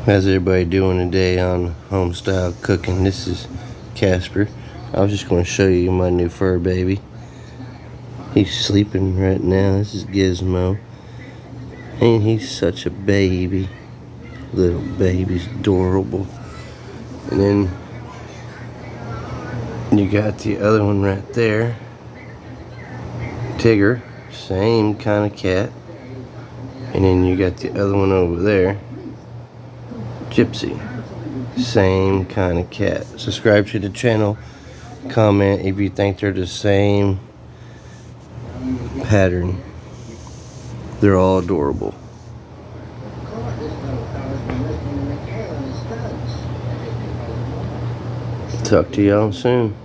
How's everybody doing today on homestyle cooking? This is Casper. I was just going to show you my new fur baby. He's sleeping right now. This is Gizmo. Ain't he such a baby? Little baby's adorable. And then you got the other one right there. Tigger, same kind of cat. And then you got the other one over there. Gypsy, same kind of cat. Subscribe to the channel, comment if you think they're the same pattern. They're all adorable. Talk to y'all soon.